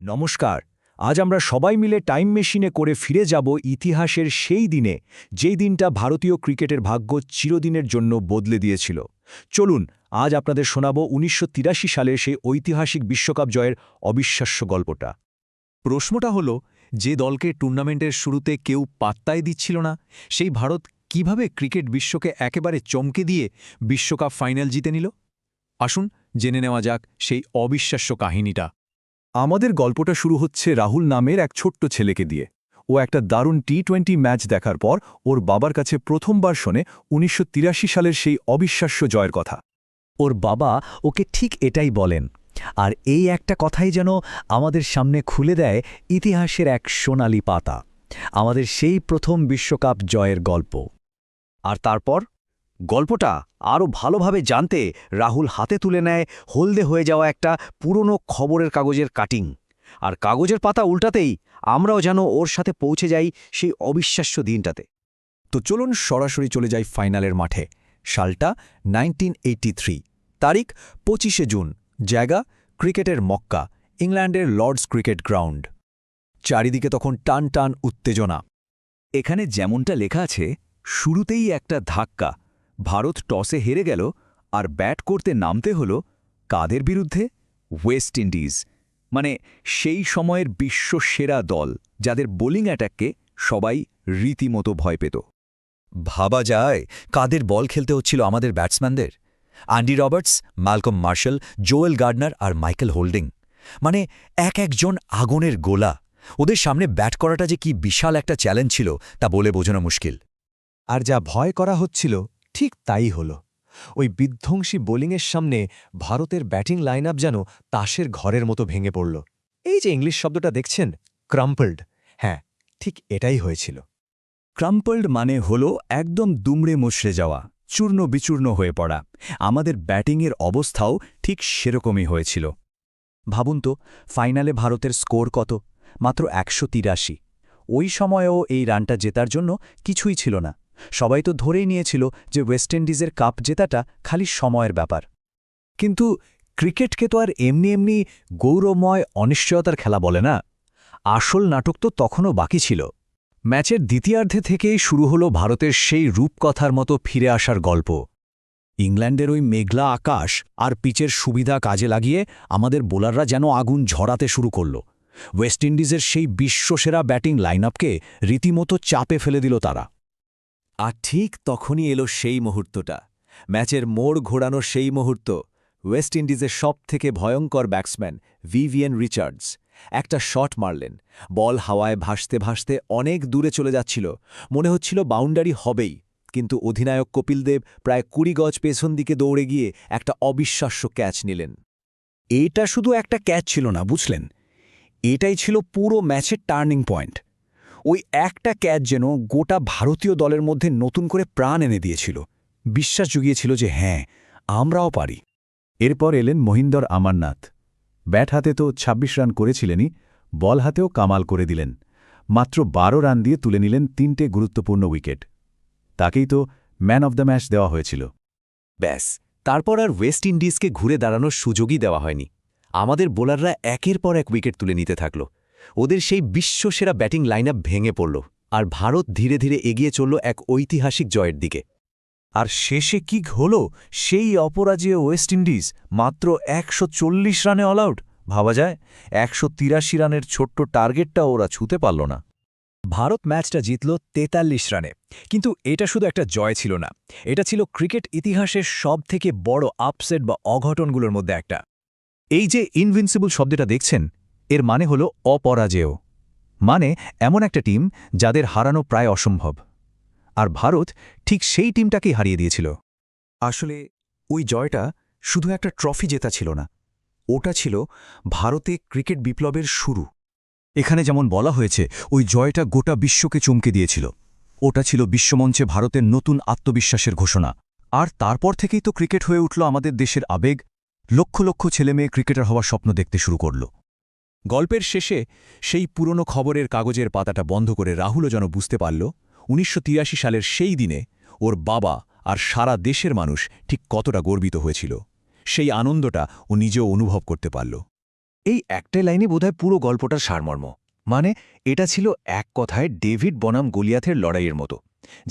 নমস্কার। আজ আমরা সবাই মিলে টাইম মেশিনে করে ফিরে যাব ইতিহাসের সেই দিনে, যেই দিনটা ভারতীয় ক্রিকেটের ভাগ্য চিরদিনের জন্য বদলে দিয়েছিল। চলুন আজ আপনাদের শোনাব ১৯৮৩ সালের সেই ঐতিহাসিক বিশ্বকাপ জয়ের অবিশ্বাস্য গল্পটা। প্রশ্নটা হলো, যে দলকে টুর্নামেন্টের শুরুতে কেউ পাত্তাই দিচ্ছিল না, সেই ভারত কিভাবে ক্রিকেট বিশ্বকে একেবারে চমকে দিয়ে বিশ্বকাপ ফাইনাল জিতে নিল? আসুন জেনে নেওয়া যাক সেই অবিশ্বাস্য কাহিনীটা। আমাদের গল্পটা শুরু হচ্ছে রাহুল নামের এক ছোট্ট ছেলেকে দিয়ে। ও একটা দারুণ টি-20 ম্যাচ দেখার পর ওর বাবার কাছে প্রথমবার শোনে ১৯৮৩ সালের সেই অবিশ্বাস্য জয়ের কথা। ওর বাবা ওকে ঠিক এটাই বলেন, আর এই একটা কথাই যেন আমাদের সামনে খুলে দেয় ইতিহাসের এক সোনালি পাতা, আমাদের সেই প্রথম বিশ্বকাপ জয়ের গল্প। আর তারপর গল্পটা আরও ভালোভাবে জানতে রাহুল হাতে তুলে নেয় হলদে হয়ে যাওয়া একটা পুরনো খবরের কাগজের কাটিং। আর কাগজের পাতা উল্টাতেই আমরাও যেন ওর সাথে পৌঁছে যাই সেই অবিশ্বাস্য দিনটাতে। তো চলুন সরাসরি চলে যাই ফাইনালের মাঠে। সালটা 1983, তারিখ 25শে জুন, জায়গা ক্রিকেটের মক্কা, ইংল্যান্ডের লর্ডস ক্রিকেট গ্রাউন্ড। চারিদিকে তখন টান টান উত্তেজনা। এখানে যেমনটা লেখা আছে, শুরুতেই একটা ধাক্কা, ভারত টসে হেরে গেল আর ব্যাট করতে নামতে হলো কাদের বিরুদ্ধে? ওয়েস্ট ইন্ডিজ, মানে সেই সময়ের বিশ্বসেরা দল, যাদের বোলিং অ্যাটাককে সবাই রীতিমতো ভয় পেত। ভাবা যায় কাদের বল খেলতে হচ্ছিল আমাদের ব্যাটসম্যানদের। Andy Roberts, Malcolm Marshall, Joel Gardner আর মাইকেল হোল্ডিং, মানে একজন আগুনের গোলা। ওদের সামনে ব্যাট করাটা যে কি বিশাল একটা চ্যালেঞ্জ ছিল তা বলে বোঝানো মুশকিল। আর যা ভয় করা হচ্ছিল ঠিক তাই হল। ওই বিধ্বংসী বোলিংয়ের সামনে ভারতের ব্যাটিং লাইন আপ যেন তাসের ঘরের মতো ভেঙে পড়ল। এই যে ইংলিশ শব্দটা দেখছেন, ক্রাম্পলড, হ্যাঁ, ঠিক এটাই হয়েছিল। ক্রাম্পলড মানে হলো একদম দুমড়ে মুচড়ে যাওয়া, চূর্ণ বিচূর্ণ হয়ে পড়া। আমাদের ব্যাটিংয়ের অবস্থাও ঠিক সেরকমই হয়েছিল। ভাবুন তো, ফাইনালে ভারতের স্কোর কত? মাত্র ১৮৩। ওই সময়েও এই রানটা জেতার জন্য কিছুই ছিল না। সবাই তো ধরেই নিয়েছিল যে ওয়েস্ট ইন্ডিজের কাপ জেতাটা খালি সময়ের ব্যাপার। কিন্তু ক্রিকেটকে তো আর এমনি এমনি গৌরবময় অনিশ্চয়তার খেলা বলে না। আসল নাটক তো তখনও বাকি ছিল। ম্যাচের দ্বিতীয়ার্ধে থেকেই শুরু হলো ভারতের সেই রূপকথার মতো ফিরে আসার গল্প। ইংল্যান্ডের ওই মেঘলা আকাশ আর পিচের সুবিধা কাজে লাগিয়ে আমাদের বোলাররা যেন আগুন ঝরাতে শুরু করল। ওয়েস্ট ইন্ডিজের সেই বিশ্বসেরা ব্যাটিং লাইনআপকে রীতিমতো চাপে ফেলে দিল তারা। আর ঠিক তখনই এলো সেই মুহূর্তটা, ম্যাচের মোড় ঘোরানোর সেই মুহূর্ত। ওয়েস্ট ইন্ডিজের সবথেকে ভয়ঙ্কর ব্যাটসম্যান ভিভিয়ান রিচার্ডস একটা শট মারলেন। বল হাওয়ায় ভাসতে ভাসতে অনেক দূরে চলে যাচ্ছিল, মনে হচ্ছিল বাউন্ডারি হবেই। কিন্তু অধিনায়ক কপিল দেব প্রায় ২০ গজ পেছন দিকে দৌড়ে গিয়ে একটা অবিশ্বাস্য ক্যাচ নিলেন। এটা শুধু একটা ক্যাচ ছিল না, বুঝলেন, এটাই ছিল পুরো ম্যাচের টার্নিং পয়েন্ট। ওই একটা ক্যাচ যেন গোটা ভারতীয় দলের মধ্যে নতুন করে প্রাণ এনে দিয়েছিল, বিশ্বাস জুগিয়েছিল যে হ্যাঁ, আমরাও পারি। এরপর এলেন মহিন্দর অমরনাথ। ব্যাট হাতে তো ২৬ রান করেছিলেনই, বল হাতেও কামাল করে দিলেন। মাত্র ১২ রান দিয়ে তুলে নিলেন ৩টে গুরুত্বপূর্ণ উইকেট। তাকেই তো ম্যান অব দ্য ম্যাচ দেওয়া হয়েছিল। ব্যাস, তারপর আর ওয়েস্ট ইন্ডিজকে ঘুরে দাঁড়ানোর সুযোগই দেওয়া হয়নি। আমাদের বোলাররা একের পর এক উইকেট তুলে নিতে থাকল। ওদের সেই বিশ্বসেরা ব্যাটিং লাইনআপ ভেঙে পড়ল, আর ভারত ধীরে ধীরে এগিয়ে চলল এক ঐতিহাসিক জয়ের দিকে। আর শেষে কি হল? সেই অপরাজেয় ওয়েস্ট ইন্ডিজ মাত্র ১৪০ রানে অল আউট। ভাবা যায় ১৮৩ রানের ছোট্ট টার্গেটটা ওরা ছুঁতে পারল না। ভারত ম্যাচটা জিতল ৪৩ রানে। কিন্তু এটা শুধু একটা জয় ছিল না, এটা ছিল ক্রিকেট ইতিহাসের সবথেকে বড় আপসেট বা অঘটনগুলোর মধ্যে একটা। এই যে ইনভিনসিবল শব্দটা দেখছেন, এর মানে হল অপরাজেয়, মানে এমন একটা টিম যাদের হারানো প্রায় অসম্ভব। আর ভারত ঠিক সেই টিমটাকেই হারিয়ে দিয়েছিল। আসলে ওই জয়টা শুধু একটা ট্রফি জেতা ছিল না, ওটা ছিল ভারতে ক্রিকেট বিপ্লবের শুরু। এখানে যেমন বলা হয়েছে, ওই জয়টা গোটা বিশ্বকে চমকে দিয়েছিল। ওটা ছিল বিশ্বমঞ্চে ভারতের নতুন আত্মবিশ্বাসের ঘোষণা। আর তারপর থেকেই তো ক্রিকেট হয়ে উঠল আমাদের দেশের আবেগ। লক্ষ লক্ষ ছেলেমেয়ে ক্রিকেটার হওয়ার স্বপ্ন দেখতে শুরু করল। গল্পের শেষে সেই পুরনো খবরের কাগজের পাতাটা বন্ধ করে রাহুলও যেন বুঝতে পারল ১৯৮৩ সালের সেই দিনে ওর বাবা আর সারা দেশের মানুষ ঠিক কতটা গর্বিত হয়েছিল। সেই আনন্দটা ও নিজেও অনুভব করতে পারল। এই একটাই লাইনে বোধহয় পুরো গল্পটার সারমর্ম। মানে এটা ছিল এক কথায় ডেভিড বনাম গলিয়াথের লড়াইয়ের মতো,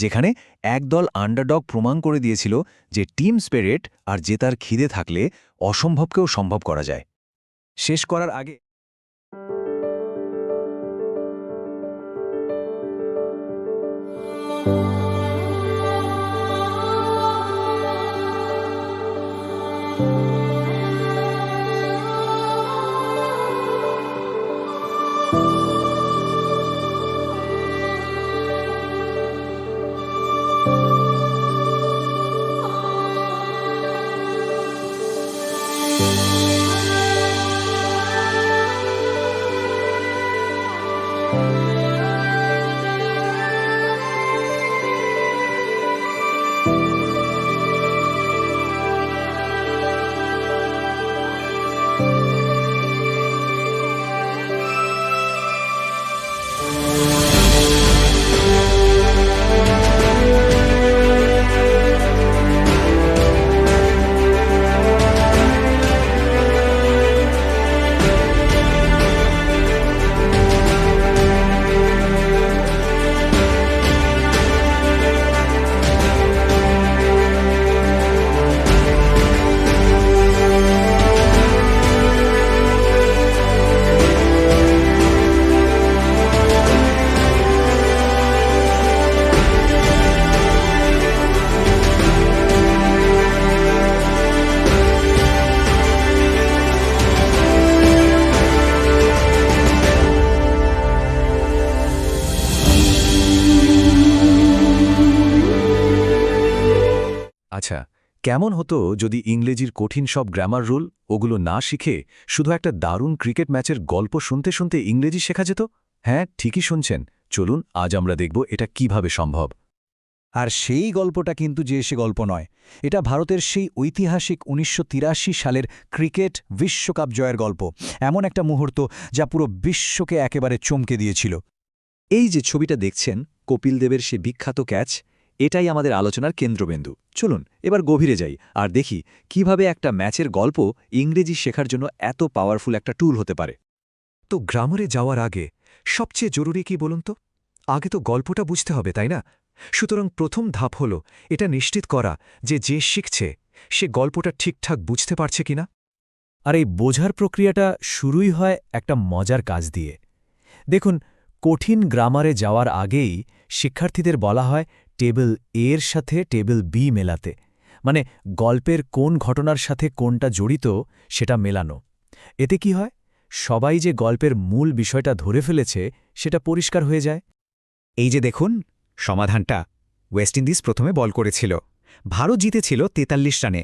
যেখানে একদল আন্ডারডগ প্রমাণ করে দিয়েছিল যে টিম স্পিরিট আর জেতার খিদে থাকলে অসম্ভবকেও সম্ভব করা যায়। শেষ করার আগে আচ্ছা, কেমন হতো যদি ইংরেজির কঠিন সব গ্রামার রুল ওগুলো না শিখে শুধু একটা দারুণ ক্রিকেট ম্যাচের গল্প শুনতে শুনতে ইংরেজি শেখা যেত? হ্যাঁ, ঠিকই শুনছেন। চলুন আজ আমরা দেখব এটা কিভাবে সম্ভব। আর সেই গল্পটা কিন্তু যে সে গল্প নয়, এটা ভারতের সেই ঐতিহাসিক ১৯৮৩ সালের ক্রিকেট বিশ্বকাপ জয়ের গল্প। এমন একটা মুহূর্ত যা পুরো বিশ্বকে একেবারে চমকে দিয়েছিল। এই যে ছবিটা দেখছেন, কপিল দেবের সে বিখ্যাত ক্যাচ, এটাই আমাদের আলোচনার কেন্দ্রবিন্দু। চলুন এবার গভীরে যাই আর দেখি কিভাবে একটা ম্যাচের গল্প ইংরেজি শেখার জন্য এত পাওয়ারফুল একটা টুল হতে পারে। তো গ্রামারে যাওয়ার আগে সবচেয়ে জরুরি কি বলুন তো? আগে তো গল্পটা বুঝতে হবে, তাই না? সুতরাং প্রথম ধাপ হল এটা নিশ্চিত করা যে শিখছে সে গল্পটা ঠিকঠাক বুঝতে পারছে কিনা। আর এই বোঝার প্রক্রিয়াটা শুরুই হয় একটা মজার কাজ দিয়ে। দেখুন, কঠিন গ্রামারে যাওয়ার আগেই শিক্ষার্থীদের বলা হয় টেবিল এ এর সাথে টেবিল বি মেলাতে, মানে গল্পের কোন ঘটনার সাথে কোনটা জড়িত সেটা মেলানো। এতে কি হয়, সবাই যে গল্পের মূল বিষয়টা ধরে ফেলেছে সেটা পরিষ্কার হয়ে যায়। এই যে দেখুন সমাধানটা, ওয়েস্ট ইন্ডিজ প্রথমে বল করেছিল, ভারত জিতেছিল ৪৩ রানে।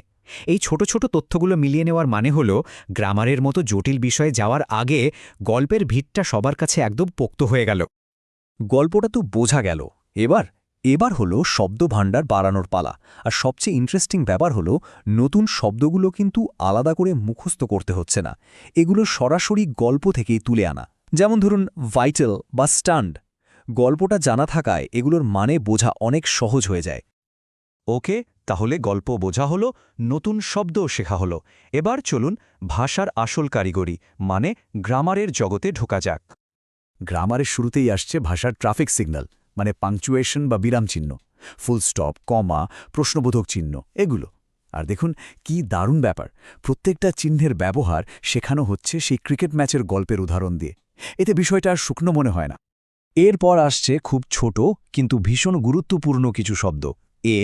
এই ছোট ছোট তথ্যগুলো মিলিয়ে নেওয়ার মানে হল গ্রামারের মতো জটিল বিষয়ে যাওয়ার আগে গল্পের ভিতটা সবার কাছে একদম পোক্ত হয়ে গেল। গল্পটা তো বোঝা গেল। এবার হলো শব্দভাণ্ডার বাড়ানোর পালা। আর সবচেয়ে ইন্টারেস্টিং ব্যাপার হলো নতুন শব্দগুলো কিন্তু আলাদা করে মুখস্থ করতে হচ্ছে না, এগুলো সরাসরি গল্প থেকেই তুলে আনা। যেমন ধরুন ভাইটাল বা স্টান্ড, গল্পটা জানা থাকায় এগুলোর মানে বোঝা অনেক সহজ হয়ে যায়। ওকে, তাহলে গল্প বোঝা হলো, নতুন শব্দও শেখা হলো। এবার চলুন ভাষার আসল কারিগরি মানে গ্রামারের জগতে ঢোকা যাক। গ্রামারের শুরুতেই আসছে ভাষার ট্রাফিক সিগন্যাল, মানে পাংচুয়েশন বা বিরাম চিহ্ন, ফুল স্টপ, কমা, প্রশ্নবোধক চিহ্ন, এগুলো। আর দেখুন কি দারুণ ব্যাপার, প্রত্যেকটা চিহ্নের ব্যবহার শেখানো হচ্ছে সেই ক্রিকেট ম্যাচের গল্পের উদাহরণ দিয়ে। এতে বিষয়টা আর শুকনো মনে হয় না। এরপর আসছে খুব ছোট কিন্তু ভীষণ গুরুত্বপূর্ণ কিছু শব্দ, এ,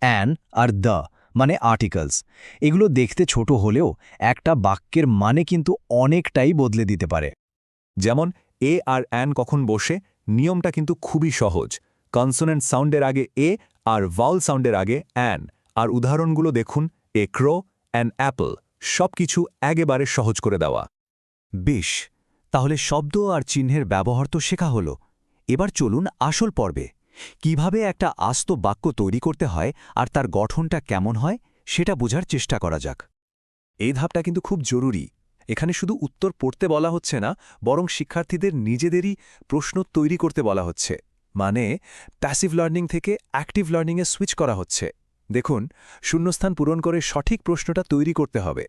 অ্যান আর দ্য, মানে আর্টিকলস। এগুলো দেখতে ছোট হলেও একটা বাক্যের মানে কিন্তু অনেকটাই বদলে দিতে পারে। যেমন এ আর অ্যান কখন বসে, নিয়মটা কিন্তু খুবই সহজ। কনসোনেন্ট সাউন্ডের আগে এ আর ভাউল সাউন্ডের আগে অ্যান। আর উদাহরণগুলো দেখুন, এ ক্রো, অ্যান অ্যাপল, সব কিছু একেবারে সহজ করে দেওয়া। বেশ, তাহলে শব্দ আর চিহ্নের ব্যবহার তো শেখা হলো। এবার চলুন আসল পর্বে, কিভাবে একটা আস্ত বাক্য তৈরি করতে হয় আর তার গঠনটা কেমন হয় সেটা বোঝার চেষ্টা করা যাক। এই ধাপটা কিন্তু খুব জরুরি। এখানে শুধু উত্তর পড়তে বলা হচ্ছে না, বরং শিক্ষার্থীদের নিজেদেরই প্রশ্ন তৈরি করতে বলা হচ্ছে। মানে প্যাসিভ লার্নিং থেকে অ্যাক্টিভ লার্নিংয়ে সুইচ করা হচ্ছে। দেখুন, শূন্যস্থান পূরণ করে সঠিক প্রশ্নটা তৈরি করতে হবে।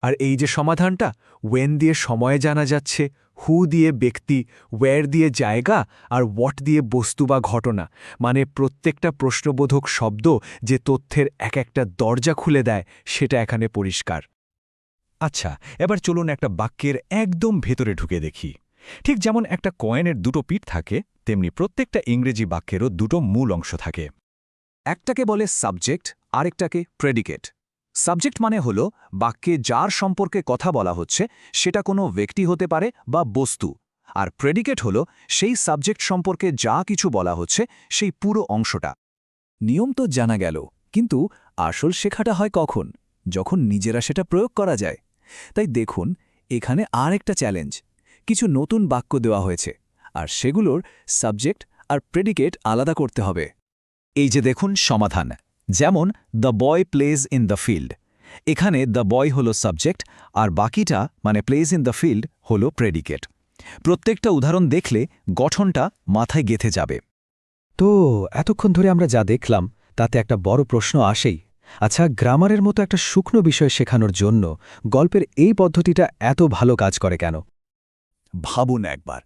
আর এই যে সমাধানটা, ওয়েন দিয়ে সময় জানা যাচ্ছে, হু দিয়ে ব্যক্তি, ওয়্যার দিয়ে জায়গা, আর হোয়াট দিয়ে বস্তু বা ঘটনা, মানে প্রত্যেকটা প্রশ্নবোধক শব্দ যে তথ্যের এক একটা দরজা খুলে দেয়, সেটা এখানে পরিষ্কার। আচ্ছা, এবার চলুন একটা বাক্যের একদম ভেতরে ঢুকে দেখি। ঠিক যেমন একটা কয়েনের দুটো পিঠ থাকে, তেমনি প্রত্যেকটা ইংরেজি বাক্যেরও দুটো মূল অংশ থাকে। একটাকে বলে সাবজেক্ট, আরেকটাকে প্রেডিকেট। সাবজেক্ট মানে হল বাক্যে যার সম্পর্কে কথা বলা হচ্ছে সেটা কোনো ব্যক্তি হতে পারে বা বস্তু, আর প্রেডিকেট হল সেই সাবজেক্ট সম্পর্কে যা কিছু বলা হচ্ছে সেই পুরো অংশটা। নিয়ম তো জানা গেল, কিন্তু আসল শেখাটা হয় কখন? যখন নিজেরা সেটা প্রয়োগ করা যায়। তাই দেখুন, এখানে আর একটা চ্যালেঞ্জ। কিছু নতুন বাক্য দেওয়া হয়েছে, আর সেগুলোর সাবজেক্ট আর প্রেডিকেট আলাদা করতে হবে। এই যে দেখুন সমাধান, যেমন the boy plays in the field. এখানে দ্য বয় হল সাবজেক্ট, আর বাকিটা মানে প্লেজ ইন দ্য ফিল্ড হল প্রেডিকেট। প্রত্যেকটা উদাহরণ দেখলে গঠনটা মাথায় গেঁথে যাবে। তো এতক্ষণ ধরে আমরা যা দেখলাম তাতে একটা বড় প্রশ্ন আসেই। আচ্ছা, গ্রামারের মতো একটা শুকনো বিষয় শেখানোর জন্য গল্পের এই পদ্ধতিটা এত ভালো কাজ করে কেন? ভাবুন একবার,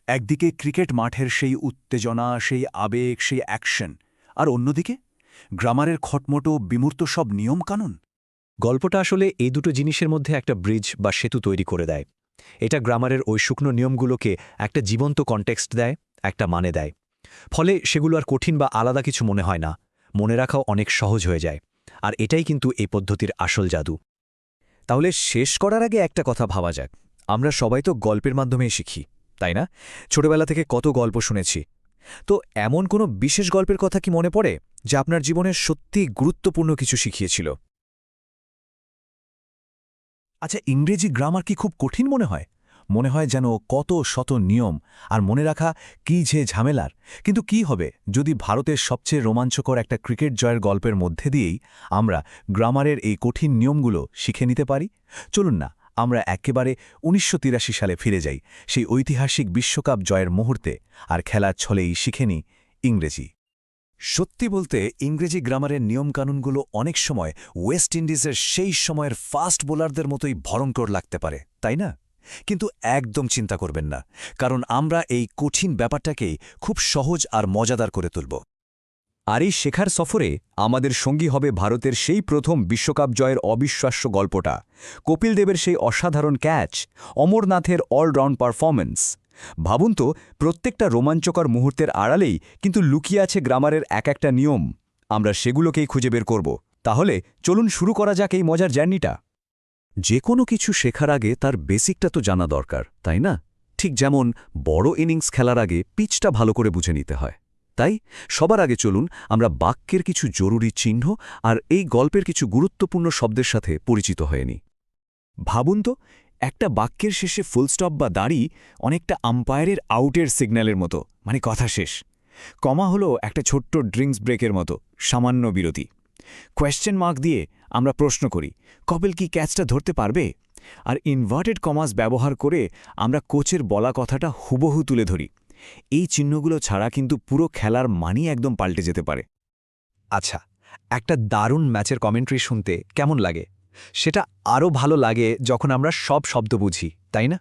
একদিকে ক্রিকেট মাঠের সেই উত্তেজনা, সেই আবেগ, সেই অ্যাকশন, আর অন্যদিকে গ্রামারের খটমটো বিমূর্ত সব নিয়মকানুন। গল্পটা আসলে এই দুটো জিনিসের মধ্যে একটা ব্রিজ বা সেতু তৈরি করে দেয়। এটা গ্রামারের ওই শুকনো নিয়মগুলোকে একটা জীবন্ত কনটেক্সট দেয়, একটা মানে দেয়। ফলে সেগুলো আর কঠিন বা আলাদা কিছু মনে হয় না, মনে রাখাও অনেক সহজ হয়ে যায়। আর এটাই কিন্তু এই পদ্ধতির আসল জাদু। তাহলে শেষ করার আগে একটা কথা ভাবা যাক, আমরা সবাই তো গল্পের মাধ্যমেই শিখি, তাই না? ছোটবেলা থেকে কত গল্প শুনেছি। তো এমন কোনো বিশেষ গল্পের কথা কি মনে পড়ে যা আপনার জীবনে সত্যি গুরুত্বপূর্ণ কিছু শিখিয়েছিল? আচ্ছা, ইংরেজি গ্রামার কি খুব কঠিন মনে হয়? মনে হয় যেন কত শত নিয়ম, আর মনে রাখা কি যে ঝামেলার। কিন্তু কি হবে যদি ভারতের সবচেয়ে রোমাঞ্চকর একটা ক্রিকেট জয়ের গল্পের মধ্যে দিয়েই আমরা গ্রামারের এই কঠিন নিয়মগুলো শিখে নিতে পারি? চলুন না আমরা একেবারে ১৯৮৩ সালে ফিরে যাই, সেই ঐতিহাসিক বিশ্বকাপ জয়ের মুহূর্তে, আর খেলার ছলেই শিখে নিই ইংরেজি। সত্যি বলতে ইংরেজি গ্রামারের নিয়মকানুনগুলো অনেক সময় ওয়েস্ট ইন্ডিজের সেই সময়ের ফাস্ট বোলারদের মতোই ভয়ঙ্কর লাগতে পারে, তাই না? কিন্তু একদম চিন্তা করবেন না, কারণ আমরা এই কঠিন ব্যাপারটাকেই খুব সহজ আর মজাদার করে তুলব। আর এই শেখার সফরে আমাদের সঙ্গী হবে ভারতের সেই প্রথম বিশ্বকাপ জয়ের অবিশ্বাস্য গল্পটা, কপিল দেবের সেই অসাধারণ ক্যাচ, অমরনাথের অলরাউন্ড পারফরম্যান্স। ভাবুন তো, প্রত্যেকটা রোমাঞ্চকর মুহূর্তের আড়ালেই কিন্তু লুকিয়ে আছে গ্রামারের এক একটা নিয়ম। আমরা সেগুলোকেই খুঁজে বের করব। তাহলে চলুন শুরু করা যাক এই মজার জার্নিটা। যে কোনো কিছু শেখার আগে তার বেসিকটা তো জানা দরকার, তাই না? ঠিক যেমন বড় ইনিংস খেলার আগে পিচটা ভালো করে বুঝে নিতে হয়। তাই সবার আগে চলুন আমরা বাক্যের কিছু জরুরি চিহ্ন আর এই গল্পের কিছু গুরুত্বপূর্ণ শব্দের সাথে পরিচিত হয়ে নিই। ভাবুন তো, একটা বাক্যের শেষে ফুলস্টপ বা দাঁড়ি অনেকটা আম্পায়ারের আউটের সিগন্যালের মতো, মানে কথা শেষ। কমা হলো একটা ছোট্ট ড্রিঙ্কস ব্রেকের মতো, সামান্য বিরতি। কোয়েশ্চেন মার্ক দিয়ে আমরা প্রশ্ন করি, কপিল কি ক্যাচটা ধরতে পারবে? আর ইনভার্টেড কমাস ব্যবহার করে আমরা কোচের বলা কথাটা হুবহু তুলে ধরি। এই চিহ্নগুলো ছাড়া কিন্তু পুরো খেলার মানই একদম পাল্টে যেতে পারে। আচ্ছা, একটা দারুণ ম্যাচের কমেন্ট্রি শুনতে কেমন লাগে? সেটা আরও ভালো লাগে যখন আমরা সব শব্দ বুঝি, তাই না?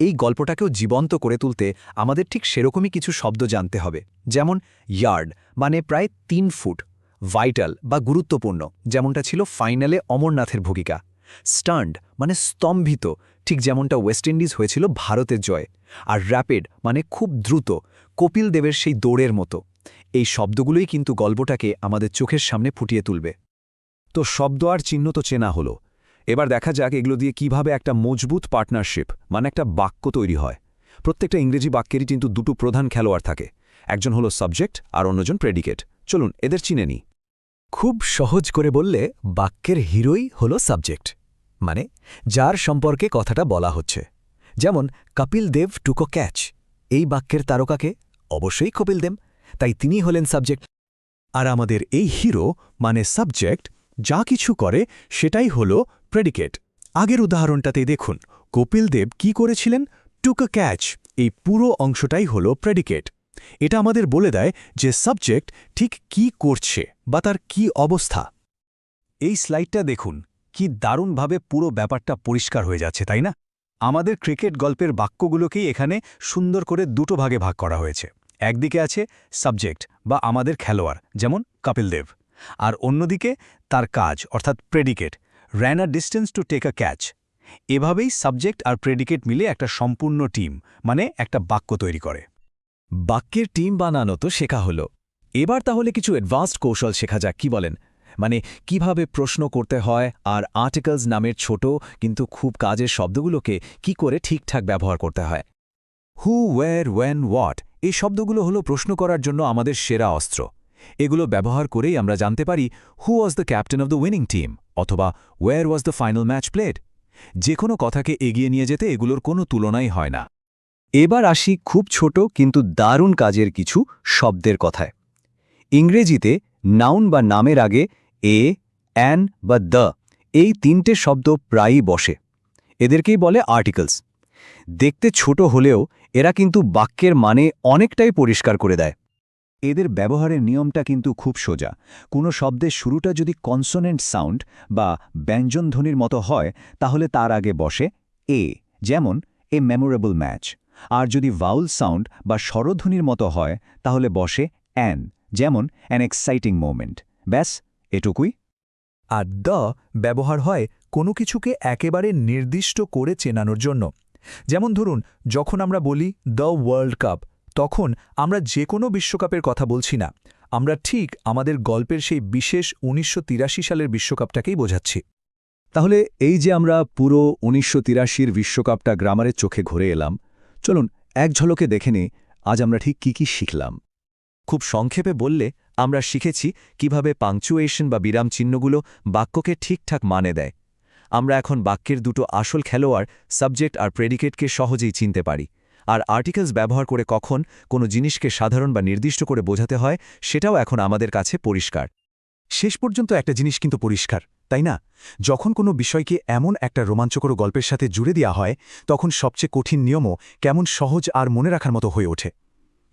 এই গল্পটাকেও জীবন্ত করে তুলতে আমাদের ঠিক সেরকমই কিছু শব্দ জানতে হবে। যেমন ইয়ার্ড মানে প্রায় ৩ ফুট, ভাইটাল বা গুরুত্বপূর্ণ, যেমনটা ছিল ফাইনালে অমরনাথের ভূমিকা। স্টান্ড মানে স্তম্ভিত, ঠিক যেমনটা ওয়েস্ট ইন্ডিজ হয়েছিল ভারতের জয়। আর র্যাপিড মানে খুব দ্রুত, কপিল দেবের সেই দৌড়ের মতো। এই শব্দগুলোই কিন্তু গল্পটাকে আমাদের চোখের সামনে ফুটিয়ে তুলবে। তো শব্দ আর চিহ্ন তো চেনা হলো, এবার দেখা যাক এগুলো দিয়ে কিভাবে একটা মজবুত পার্টনারশিপ মানে একটা বাক্য তৈরি হয়। প্রত্যেকটা ইংরেজি বাক্যেরই কিন্তু দুটো প্রধান খেলোয়াড় থাকে, একজন হলো সাবজেক্ট আর অন্যজন প্রেডিকেট। চলুন এদের চিনে নিই। খুব সহজ করে বললে বাক্যের হিরোই হলো সাবজেক্ট, মানে যার সম্পর্কে কথাটা বলা হচ্ছে। যেমন কপিল দেব টুক আ ক্যাচ, এই বাক্যের তারকাকে অবশ্যই কপিল দেব, তাই তিনি হলেন সাবজেক্ট। আর আমাদের এই হিরো মানে সাবজেক্ট যা কিছু করে সেটাই হল প্রেডিকেট। আগের উদাহরণটাতেই দেখুন কপিল দেব কি করেছিলেন, টুক আ ক্যাচ, এই পুরো অংশটাই হল প্রেডিকেট। এটা আমাদের বলে দেয় যে সাবজেক্ট ঠিক কি করছে বা তার কি অবস্থা। এই স্লাইডটা দেখুন, কি দারুণভাবে পুরো ব্যাপারটা পরিষ্কার হয়ে যাচ্ছে তাই না? আমাদের ক্রিকেট গল্পের বাক্যগুলোকেই এখানে সুন্দর করে দুটো ভাগে ভাগ করা হয়েছে। একদিকে আছে সাবজেক্ট বা আমাদের খেলোয়াড়, যেমন কপিল দেব, আর অন্যদিকে তার কাজ অর্থাৎ predicate, ran a distance to take a catch. এভাবেই সাবজেক্ট আর প্রেডিকেট মিলে একটা সম্পূর্ণ টিম, মানে একটা বাক্য তৈরি করে। বাক্যের টিম বানানো তো শেখা হলো। এবার তাহলে কিছু অ্যাডভান্সড কৌশল শেখা যাক, কি বলেন? মানে কিভাবে প্রশ্ন করতে হয় আর আর্টিকেলস নামের ছোট কিন্তু খুব কাজের শব্দগুলোকে কি করে ঠিকঠাক ব্যবহার করতে হয়। হু, ওয়্যার, ওয়েন, হোয়াট এই শব্দগুলো হলো প্রশ্ন করার জন্য আমাদের সেরা অস্ত্র। এগুলো ব্যবহার করেই আমরা জানতে পারি who was the captain of the winning team অথবা where was the final match played. যে কোনো কথাকে এগিয়ে নিয়ে যেতে এগুলোর কোনো তুলনাই হয় না। এবার আসি খুব ছোট কিন্তু দারুণ কাজের কিছু শব্দের কথায়। ইংরেজিতে নাউন বা নামের আগে এ, অ্যান বা দ্য এই তিনটে শব্দ প্রায়ই বসে। এদেরকেই বলে আর্টিকেলস। দেখতে ছোট হলেও এরা কিন্তু বাক্যের মানে অনেকটাই পরিষ্কার করে দেয়। এদের ব্যবহারের নিয়মটা কিন্তু খুব সোজা। কোনো শব্দের শুরুটা যদি কনসোনেন্ট সাউন্ড বা ব্যঞ্জনধ্বনির মতো হয় তাহলে তার আগে বসে এ, যেমন এ মেমোরেবল ম্যাচ। আর যদি ভাউল সাউন্ড বা স্বরধ্বনির মতো হয় তাহলে বসে অ্যান, যেমন অ্যান এক্সাইটিং মোমেন্ট। ব্যাস, এটুকুই। আর দ্য ব্যবহার হয় কোনো কিছুকে একেবারে নির্দিষ্ট করে চেনানোর জন্য। যেমন ধরুন, যখন আমরা বলি দ্য ওয়ার্ল্ড কাপ, তখন আমরা যে কোনো বিশ্বকাপের কথা বলছি না, আমরা ঠিক আমাদের গল্পের সেই বিশেষ ১৯৮৩ সালের বিশ্বকাপটাকেই বোঝাচ্ছি। তাহলে এই যে আমরা পুরো ১৯৮৩ বিশ্বকাপটা গ্রামারের চোখে ঘুরে এলাম, চলুন এক ঝলকে দেখে নিই আজ আমরা ঠিক কি শিখলাম। খুব সংক্ষেপে বললে আমরা শিখেছি কিভাবে পাংচুয়েশন বা বিরাম চিহ্নগুলো বাক্যকে ঠিকঠাক মানে দেয়। আমরা এখন বাক্যের দুটো আসল খেলোয়াড় সাবজেক্ট আর প্রেডিকেটকে সহজেই চিনতে পারি। আর আর্টিকেলস ব্যবহার করে কখন কোনো জিনিসকে সাধারণ বা নির্দিষ্ট করে বোঝাতে হয় সেটাও এখন আমাদের কাছে পরিষ্কার। শেষ পর্যন্ত একটা জিনিস কিন্তু পরিষ্কার, তাই না? যখন কোনো বিষয়কে এমন একটা রোমাঞ্চকর গল্পের সাথে জুড়ে দেওয়া হয় তখন সবচেয়ে কঠিন নিয়মও কেমন সহজ আর মনে রাখার মতো হয়ে ওঠে।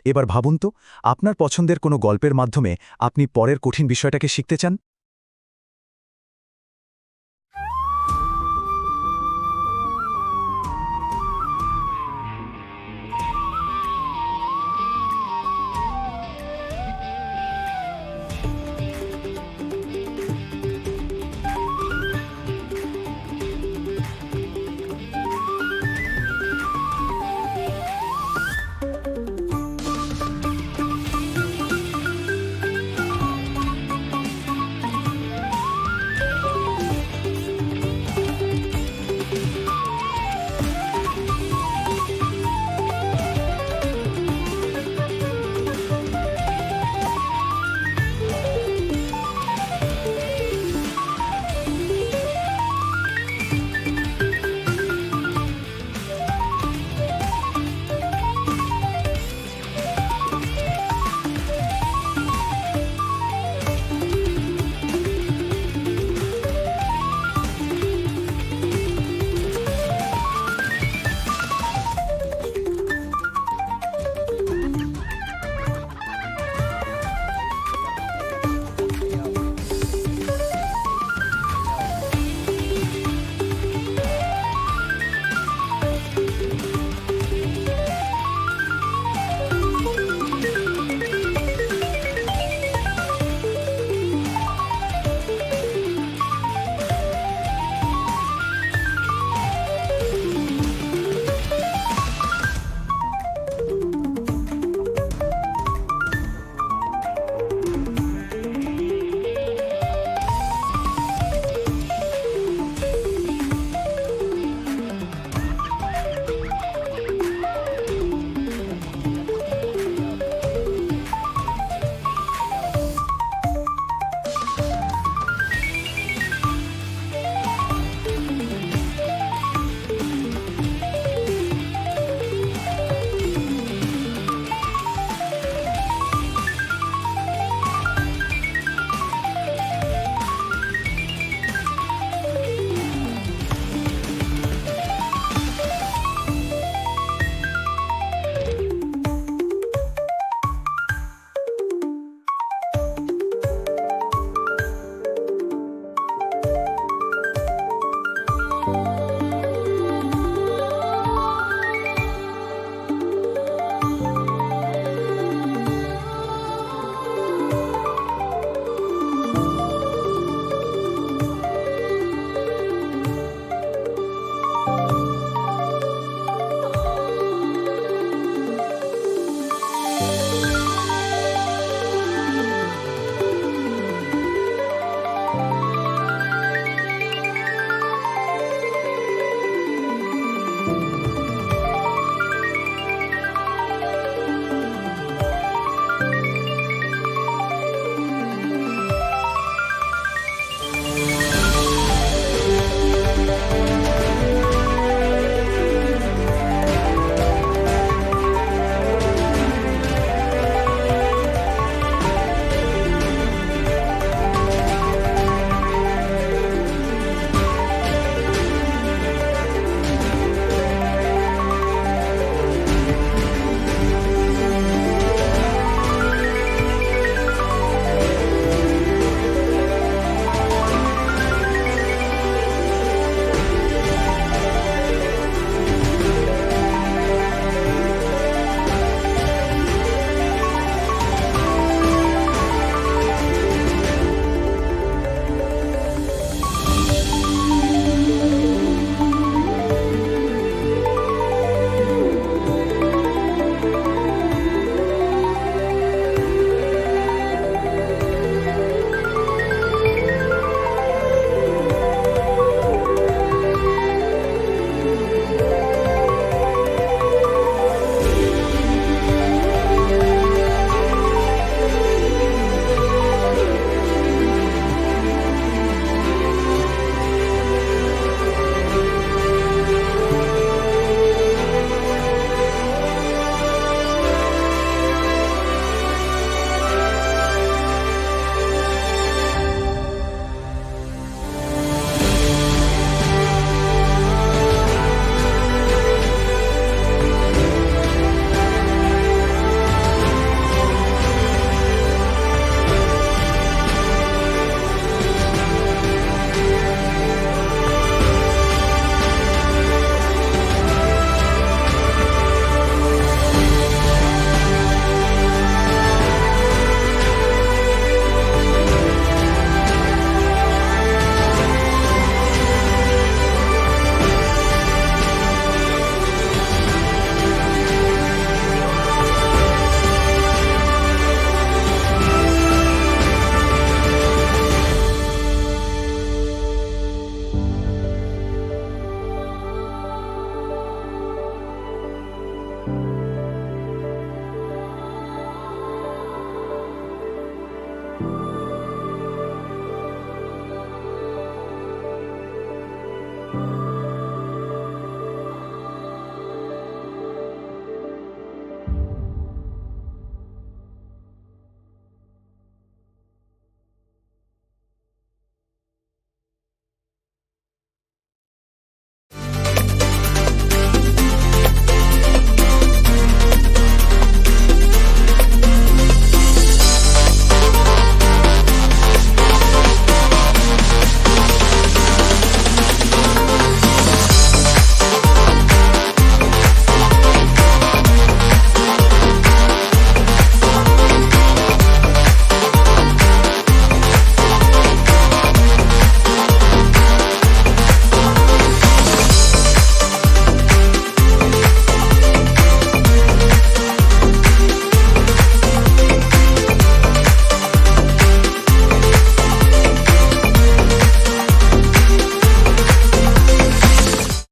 এবার ভাবুন তো, আপনার পছন্দের কোনো গল্পের মাধ্যমে আপনি পরের কঠিন বিষয়টাকে শিখতে চান।